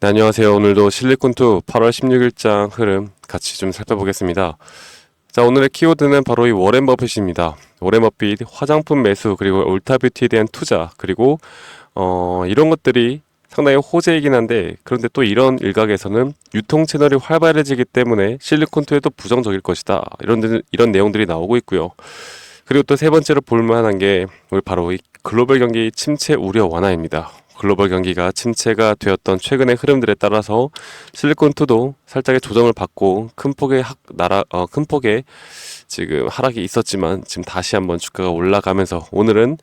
네, 안녕하세요. 오늘도 실리콘투 8월 16일장 흐름 같이 좀 살펴보겠습니다. 자, 오늘의 키워드는 바로 이 워렌 버핏입니다. 워렌 버핏 화장품 매수 그리고 울타뷰티에 대한 투자 그리고 이런 것들이 상당히 호재이긴 한데, 그런데 또 이런 일각에서는 유통 채널이 활발해지기 때문에 실리콘투에도 부정적일 것이다, 이런 내용들이 나오고 있고요. 그리고 또 세 번째로 볼만한 게 우리 바로 이 글로벌 경기 침체 우려 완화입니다. 글로벌 경기가 침체가 되었던 최근의 흐름들에 따라서 실리콘투도 살짝의 조정을 받고 큰 폭의 지금 하락이 있었지만, 지금 다시 한번 주가가 올라가면서 오늘은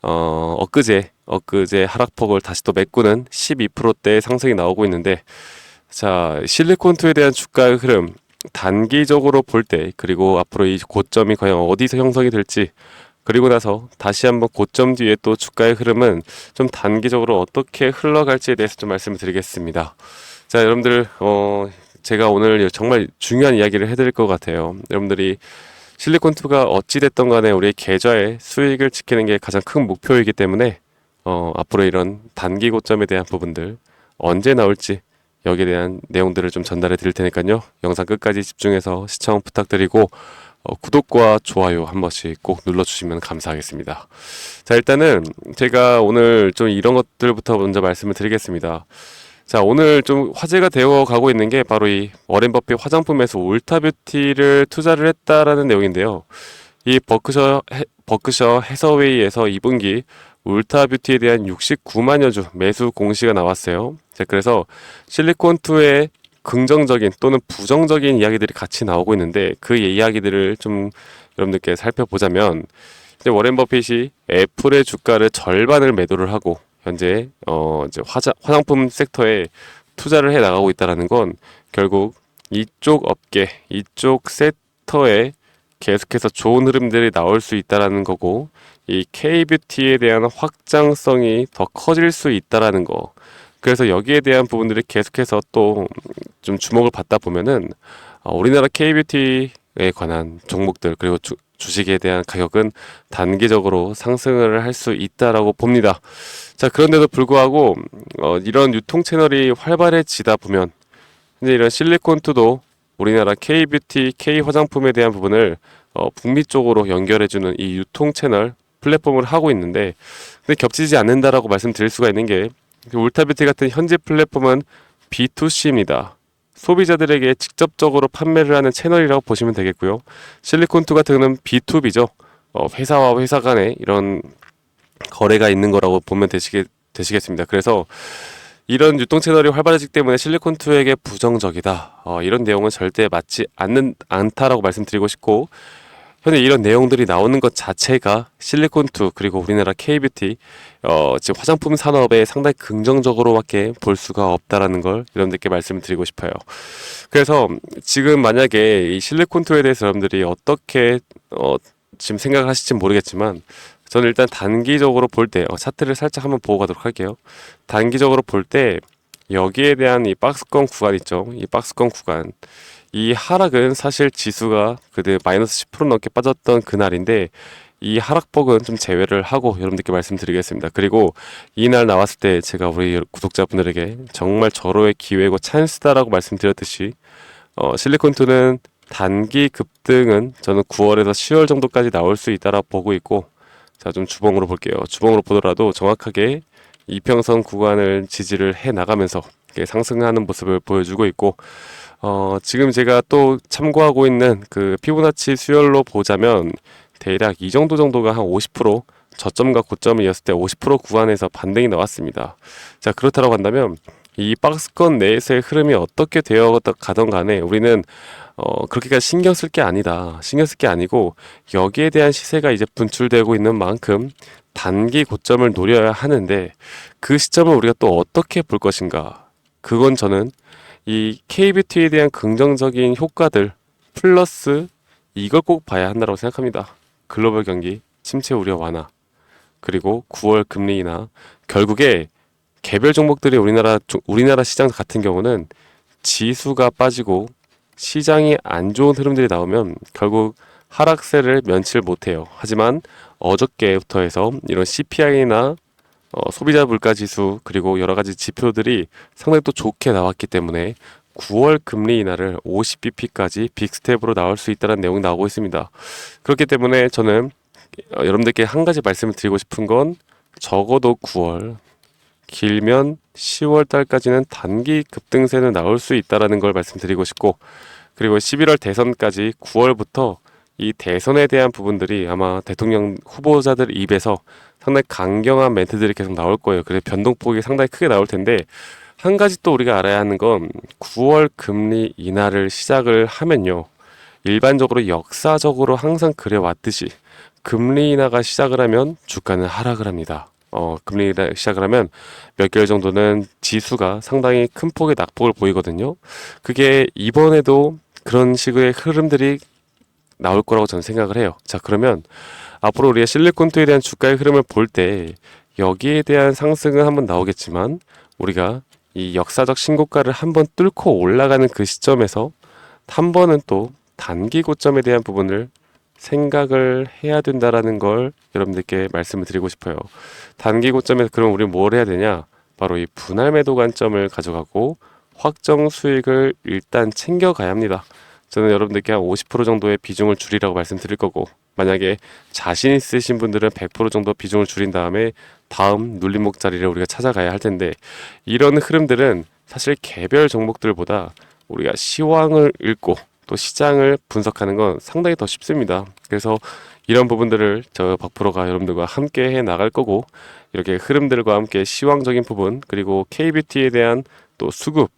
엊그제 하락폭을 다시 또 메꾸는 12%대의 상승이 나오고 있는데, 자, 실리콘투에 대한 주가의 흐름 단기적으로 볼 때, 그리고 앞으로 이 고점이 과연 어디서 형성이 될지, 그리고 나서 다시 한번 고점 뒤에 또 주가의 흐름은 좀 단기적으로 어떻게 흘러갈지에 대해서 좀 말씀을 드리겠습니다. 자, 여러분들, 제가 오늘 정말 중요한 이야기를 해드릴 것 같아요. 여러분들이 실리콘투가 어찌됐던 간에 우리의 계좌의 수익을 지키는 게 가장 큰 목표이기 때문에, 앞으로 이런 단기 고점에 대한 부분들 언제 나올지, 여기에 대한 내용들을 좀 전달해 드릴 테니까요. 영상 끝까지 집중해서 시청 부탁드리고, 구독과 좋아요 한 번씩 꼭 눌러주시면 감사하겠습니다. 자, 일단은 제가 오늘 좀 이런 것들부터 먼저 말씀을 드리겠습니다. 자, 오늘 좀 화제가 되어 가고 있는 게 바로 이 워렌 버핏 화장품에서 울타뷰티를 투자를 했다라는 내용인데요. 이 버크셔 해서웨이에서 2분기 울타뷰티에 대한 69만여 주 매수 공시가 나왔어요. 자, 그래서 실리콘투의 긍정적인 또는 부정적인 이야기들이 같이 나오고 있는데, 그 이야기들을 좀 여러분들께 살펴보자면, 이제 워렌 버핏이 애플의 주가를 절반을 매도를 하고 현재 이제 화장품 섹터에 투자를 해 나가고 있다라는 건, 결국 이쪽 업계, 이쪽 섹터에 계속해서 좋은 흐름들이 나올 수 있다라는 거고, 이 K뷰티에 대한 확장성이 더 커질 수 있다라는 거. 그래서 여기에 대한 부분들이 계속해서 또 좀 주목을 받다 보면은, 우리나라 K뷰티에 관한 종목들 그리고 주식에 대한 가격은 단기적으로 상승을 할 수 있다라고 봅니다. 자, 그런데도 불구하고 이런 유통 채널이 활발해지다 보면 이제 이런 실리콘투도 우리나라 K뷰티, K화장품에 대한 부분을 북미 쪽으로 연결해주는 이 유통 채널 플랫폼을 하고 있는데, 근데 겹치지 않는다라고 말씀드릴 수가 있는 게, 울타뷰티 같은 현재 플랫폼은 B2C입니다. 소비자들에게 직접적으로 판매를 하는 채널이라고 보시면 되겠고요. 실리콘투 같은 경우는 B2B죠. 회사와 회사 간에 이런 거래가 있는 거라고 보면 되시겠습니다. 그래서 이런 유통 채널이 활발해지기 때문에 실리콘투에게 부정적이다, 이런 내용은 절대 맞지 않다라고 말씀드리고 싶고, 현재 이런 내용들이 나오는 것 자체가 실리콘투 그리고 우리나라 K뷰티 지금 화장품 산업에 상당히 긍정적으로밖에 볼 수가 없다라는 걸 여러분들께 말씀을 드리고 싶어요. 그래서 지금 만약에 이 실리콘투에 대해서 여러분들이 어떻게 지금 생각하실지 모르겠지만, 저는 일단 단기적으로 볼 때 차트를 살짝 한번 보고 가도록 할게요. 단기적으로 볼 때 여기에 대한 이 박스권 구간 있죠. 이 박스권 구간, 이 하락은 사실 지수가 그때 마이너스 10% 넘게 빠졌던 그날인데, 이 하락폭은 좀 제외를 하고 여러분들께 말씀드리겠습니다. 그리고 이날 나왔을 때 제가 우리 구독자분들에게 정말 절호의 기회고 찬스다라고 말씀드렸듯이, 실리콘투는 단기 급등은 저는 9월에서 10월 정도까지 나올 수 있다라고 보고 있고, 자, 좀 주봉으로 볼게요. 주봉으로 보더라도 정확하게 이평선 구간을 지지를 해 나가면서 상승하는 모습을 보여주고 있고, 지금 제가 또 참고하고 있는 그 피보나치 수열로 보자면 대략 이 정도가 한 50%, 저점과 고점이었을 때 50% 구간에서 반등이 나왔습니다. 자, 그렇다고 한다면 이 박스권 내에서의 흐름이 어떻게 되어 가던 간에 우리는 그렇게까지 신경 쓸 게 아니다. 신경 쓸 게 아니고, 여기에 대한 시세가 이제 분출되고 있는 만큼 단기 고점을 노려야 하는데, 그 시점을 우리가 또 어떻게 볼 것인가. 그건 저는 이 K뷰티에 대한 긍정적인 효과들 플러스 이걸 꼭 봐야 한다고 생각합니다. 글로벌 경기 침체 우려 완화, 그리고 9월 금리 인하. 결국에 개별 종목들이 우리나라 시장 같은 경우는 지수가 빠지고 시장이 안 좋은 흐름들이 나오면 결국 하락세를 면치를 못해요. 하지만 어저께부터 해서 이런 CPI나 소비자 물가 지수 그리고 여러 가지 지표들이 상당히 또 좋게 나왔기 때문에 9월 금리 인하를 50bp까지 빅스텝으로 나올 수 있다는 내용이 나오고 있습니다. 그렇기 때문에 저는 여러분들께 한 가지 말씀을 드리고 싶은 건 적어도 9월, 길면 10월 달까지는 단기 급등세는 나올 수 있다라는 걸 말씀드리고 싶고, 그리고 11월 대선까지 9월부터 이 대선에 대한 부분들이 아마 대통령 후보자들 입에서 상당히 강경한 멘트들이 계속 나올 거예요. 그래서 변동폭이 상당히 크게 나올 텐데, 한 가지 또 우리가 알아야 하는 건 9월 금리 인하를 시작을 하면요, 일반적으로 역사적으로 항상 그래왔듯이 금리 인하가 시작을 하면 주가는 하락을 합니다. 금리 인하 시작을 하면 몇 개월 정도는 지수가 상당히 큰 폭의 낙폭을 보이거든요. 그게 이번에도 그런 식의 흐름들이 나올 거라고 저는 생각을 해요. 자, 그러면 앞으로 우리가 실리콘투에 대한 주가의 흐름을 볼 때 여기에 대한 상승은 한번 나오겠지만, 우리가 이 역사적 신고가를 한번 뚫고 올라가는 그 시점에서 한 번은 또 단기 고점에 대한 부분을 생각을 해야 된다라는 걸 여러분들께 말씀을 드리고 싶어요. 단기 고점에서 그럼 우리 뭘 해야 되냐? 바로 이 분할 매도 관점을 가져가고 확정 수익을 일단 챙겨가야 합니다. 저는 여러분들께 한 50% 정도의 비중을 줄이라고 말씀드릴 거고, 만약에 자신 있으신 분들은 100% 정도 비중을 줄인 다음에 다음 눌림목 자리를 우리가 찾아가야 할 텐데, 이런 흐름들은 사실 개별 종목들보다 우리가 시황을 읽고 또 시장을 분석하는 건 상당히 더 쉽습니다. 그래서 이런 부분들을 저 박프로가 여러분들과 함께 해 나갈 거고, 이렇게 흐름들과 함께 시황적인 부분, 그리고 KBT에 대한 또 수급,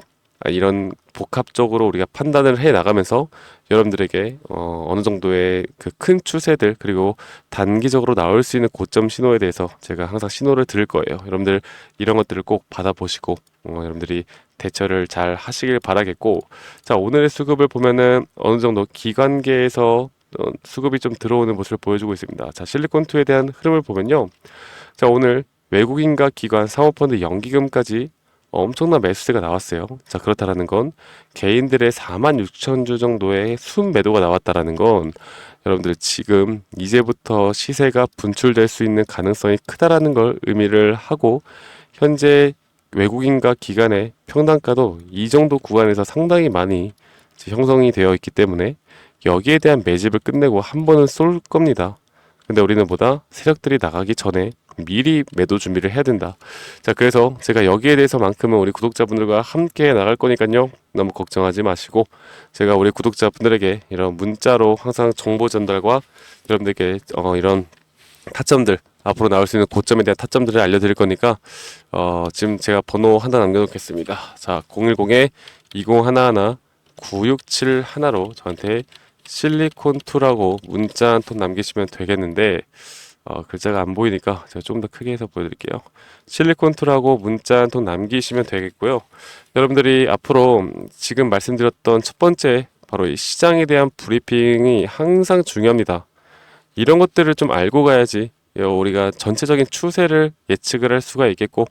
이런 복합적으로 우리가 판단을 해 나가면서 여러분들에게 어느 정도의 그 큰 추세들, 그리고 단기적으로 나올 수 있는 고점 신호에 대해서 제가 항상 신호를 드릴 거예요. 여러분들 이런 것들을 꼭 받아보시고 여러분들이 대처를 잘 하시길 바라겠고, 자, 오늘의 수급을 보면은 어느 정도 기관계에서 수급이 좀 들어오는 모습을 보여주고 있습니다. 자, 실리콘2에 대한 흐름을 보면요, 자, 오늘 외국인과 기관, 사모펀드, 연기금까지 엄청난 매수세가 나왔어요. 자, 그렇다라는 건 개인들의 46,000주 정도의 순 매도가 나왔다라는 건 여러분들 지금 이제부터 시세가 분출될 수 있는 가능성이 크다라는 걸 의미를 하고, 현재 외국인과 기관의 평단가도 이 정도 구간에서 상당히 많이 형성이 되어 있기 때문에 여기에 대한 매집을 끝내고 한 번은 쏠 겁니다. 근데 우리는 보다 세력들이 나가기 전에 미리 매도 준비를 해야 된다. 자, 그래서 제가 여기에 대해서만큼은 우리 구독자분들과 함께 나갈 거니까요, 너무 걱정하지 마시고, 제가 우리 구독자분들에게 이런 문자로 항상 정보 전달과 여러분들께 이런 타점들, 앞으로 나올 수 있는 고점에 대한 타점들을 알려드릴 거니까 지금 제가 번호 하나 남겨놓겠습니다. 자, 010-2011-9671로 저한테 실리콘2라고 문자 한 통 남기시면 되겠는데, 글자가 안 보이니까 제가 좀 더 크게 해서 보여드릴게요. 실리콘2라고 문자 한 통 남기시면 되겠고요. 여러분들이 앞으로 지금 말씀드렸던 첫 번째, 바로 이 시장에 대한 브리핑이 항상 중요합니다. 이런 것들을 좀 알고 가야지 우리가 전체적인 추세를 예측을 할 수가 있겠고,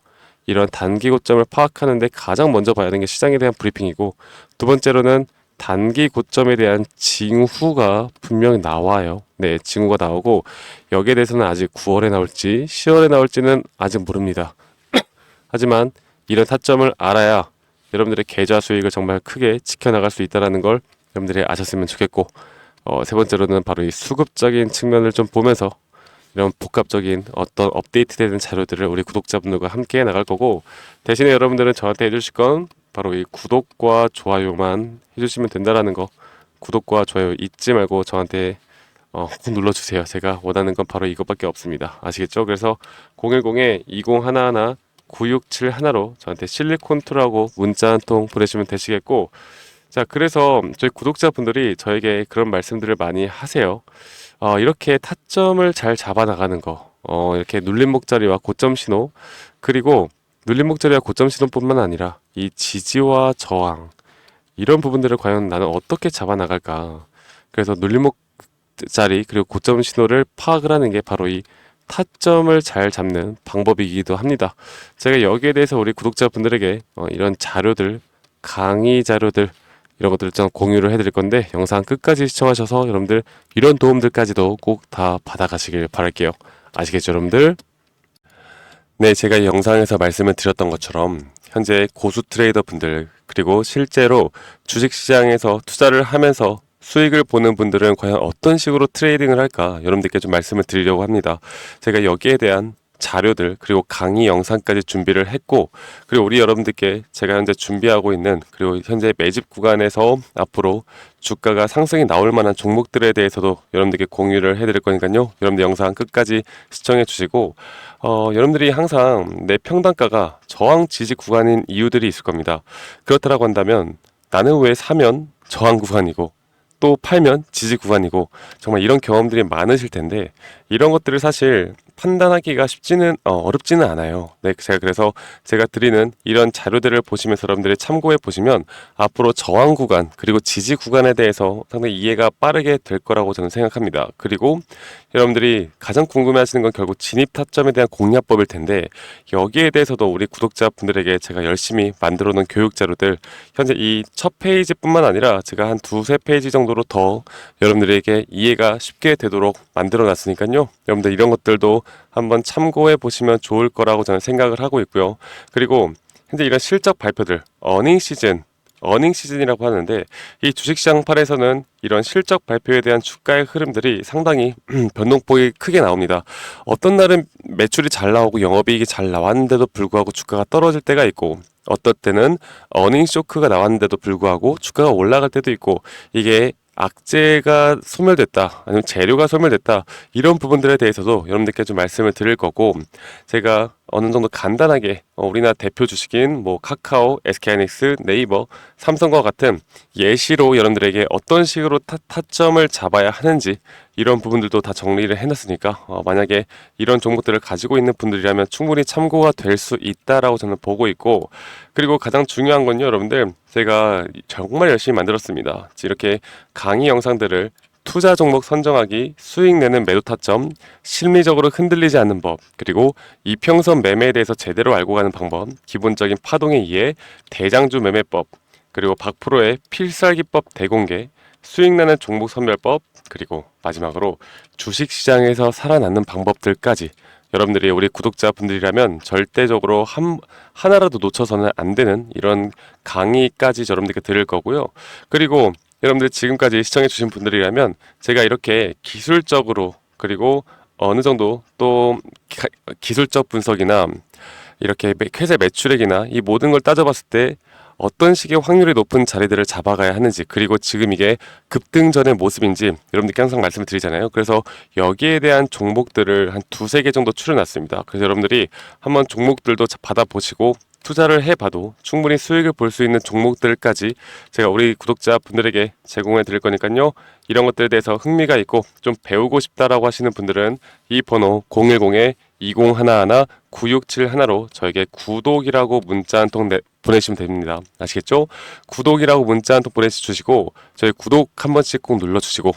이런 단기 고점을 파악하는데 가장 먼저 봐야 되는 게 시장에 대한 브리핑이고, 두 번째로는 단기 고점에 대한 징후가 분명히 나와요. 네, 징후가 나오고, 여기에 대해서는 아직 9월에 나올지 10월에 나올지는 아직 모릅니다. 하지만 이런 타점을 알아야 여러분들의 계좌 수익을 정말 크게 지켜나갈 수 있다는 걸 여러분들이 아셨으면 좋겠고, 세 번째로는 바로 이 수급적인 측면을 좀 보면서 이런 복합적인 어떤 업데이트되는 자료들을 우리 구독자분들과 함께 나갈 거고, 대신에 여러분들은 저한테 해주실 건 바로 이 구독과 좋아요만 해주시면 된다라는 거, 구독과 좋아요 잊지 말고 저한테 꼭 눌러주세요. 제가 원하는 건 바로 이것밖에 없습니다. 아시겠죠? 그래서 010-2011-9671로 저한테 실리콘2라고 문자 한 통 보내시면 되시겠고, 자, 그래서 저희 구독자분들이 저에게 그런 말씀들을 많이 하세요. 이렇게 타점을 잘 잡아나가는 거, 이렇게 눌림목 자리와 고점 신호, 그리고 눌림목 자리와 고점 신호뿐만 아니라 이 지지와 저항, 이런 부분들을 과연 나는 어떻게 잡아나갈까. 그래서 눌림목 자리 그리고 고점 신호를 파악을 하는 게 바로 이 타점을 잘 잡는 방법이기도 합니다. 제가 여기에 대해서 우리 구독자분들에게 이런 자료들, 강의 자료들, 이런 것들을 좀 공유를 해드릴 건데, 영상 끝까지 시청하셔서 여러분들 이런 도움들까지도 꼭 다 받아가시길 바랄게요. 아시겠죠, 여러분들? 네, 제가 이 영상에서 말씀을 드렸던 것처럼 현재 고수 트레이더 분들 그리고 실제로 주식시장에서 투자를 하면서 수익을 보는 분들은 과연 어떤 식으로 트레이딩을 할까 여러분들께 좀 말씀을 드리려고 합니다. 제가 여기에 대한 자료들 그리고 강의 영상까지 준비를 했고, 그리고 우리 여러분들께 제가 현재 준비하고 있는 그리고 현재 매집 구간에서 앞으로 주가가 상승이 나올 만한 종목들에 대해서도 여러분들께 공유를 해드릴 거니까요. 여러분들 영상 끝까지 시청해 주시고, 여러분들이 항상 내 평단가가 저항 지지 구간인 이유들이 있을 겁니다. 그렇다라고 한다면 나는 왜 사면 저항 구간이고 또 팔면 지지 구간이고 정말 이런 경험들이 많으실 텐데, 이런 것들을 사실 판단하기가 쉽지는 어렵지는 않아요. 네, 그래서 제가 드리는 이런 자료들을 보시면서 여러분들이 참고해 보시면 앞으로 저항 구간 그리고 지지 구간에 대해서 상당히 이해가 빠르게 될 거라고 저는 생각합니다. 그리고 여러분들이 가장 궁금해하시는 건 결국 진입 타점에 대한 공략법일 텐데, 여기에 대해서도 우리 구독자분들에게 제가 열심히 만들어 놓은 교육 자료들 현재 이 첫 페이지뿐만 아니라 제가 한 두세 페이지 정도로 더 여러분들에게 이해가 쉽게 되도록 만들어 놨으니까요. 여러분들 이런 것들도 한번 참고해 보시면 좋을 거라고 저는 생각을 하고 있고요. 그리고 현재 이런 실적 발표들, 어닝 시즌이라고 하는데, 이 주식시장 팔에서는 이런 실적 발표에 대한 주가의 흐름들이 상당히 변동폭이 크게 나옵니다. 어떤 날은 매출이 잘 나오고 영업이익이 잘 나왔는데도 불구하고 주가가 떨어질 때가 있고, 어떤 때는 어닝 쇼크가 나왔는데도 불구하고 주가가 올라갈 때도 있고, 이게 악재가 소멸됐다 아니면 재료가 소멸됐다 이런 부분들에 대해서도 여러분들께 좀 말씀을 드릴 거고, 제가 어느 정도 간단하게 우리나라 대표 주식인 뭐 카카오, SK하이닉스, 네이버, 삼성과 같은 예시로 여러분들에게 어떤 식으로 타점을 잡아야 하는지 이런 부분들도 다 정리를 해놨으니까 만약에 이런 종목들을 가지고 있는 분들이라면 충분히 참고가 될 수 있다라고 저는 보고 있고, 그리고 가장 중요한 건요, 여러분들 제가 정말 열심히 만들었습니다. 이렇게 강의 영상들을 투자 종목 선정하기, 수익 내는 매도 타점, 심리적으로 흔들리지 않는 법, 그리고 이평선 매매에 대해서 제대로 알고 가는 방법, 기본적인 파동의 이해, 대장주 매매법, 그리고 박프로의 필살기법 대공개, 수익 내는 종목 선별법, 그리고 마지막으로 주식시장에서 살아남는 방법들까지 여러분들이 우리 구독자분들이라면 절대적으로 하나라도 놓쳐서는 안 되는 이런 강의까지 여러분들께 드릴 거고요. 그리고 여러분들 지금까지 시청해주신 분들이라면 제가 이렇게 기술적으로 그리고 어느 정도 또 기술적 분석이나 이렇게 회사 매출액이나 이 모든 걸 따져봤을 때 어떤 식의 확률이 높은 자리들을 잡아가야 하는지, 그리고 지금 이게 급등 전의 모습인지 여러분들께 항상 말씀을 드리잖아요. 그래서 여기에 대한 종목들을 한 두세 개 정도 추려놨습니다. 그래서 여러분들이 한번 종목들도 받아보시고 투자를 해봐도 충분히 수익을 볼 수 있는 종목들까지 제가 우리 구독자분들에게 제공해 드릴 거니까요. 이런 것들에 대해서 흥미가 있고 좀 배우고 싶다라고 하시는 분들은 이 번호 010-2011-9671로 저에게 구독이라고 문자 한 통 보내시면 됩니다. 아시겠죠? 구독이라고 문자 한 통 보내주시고 저희 구독 한 번씩 꼭 눌러주시고,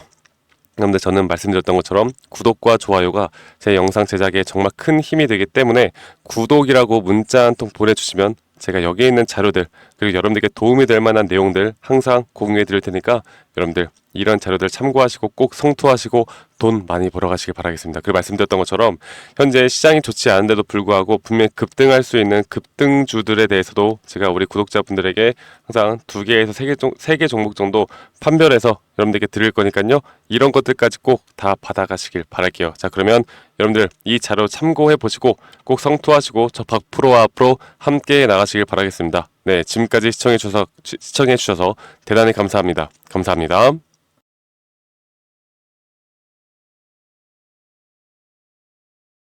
그런데 저는 말씀드렸던 것처럼 구독과 좋아요가 제 영상 제작에 정말 큰 힘이 되기 때문에 구독이라고 문자 한 통 보내주시면 제가 여기에 있는 자료들 그리고 여러분들께 도움이 될 만한 내용들 항상 공유해 드릴 테니까 여러분들 이런 자료들 참고하시고 꼭 성투하시고 돈 많이 벌어가시길 바라겠습니다. 그리고 말씀드렸던 것처럼 현재 시장이 좋지 않은데도 불구하고 분명히 급등할 수 있는 급등주들에 대해서도 제가 우리 구독자분들에게 항상 2개에서 3개 종목 정도 판별해서 여러분들께 드릴 거니까요. 이런 것들까지 꼭 다 받아가시길 바랄게요. 자, 그러면 여러분들 이 자료 참고해 보시고 꼭 성투하시고 저 박프로와 앞으로 함께 나가시길 바라겠습니다. 네, 지금까지 시청해 주셔서 대단히 감사합니다. 감사합니다.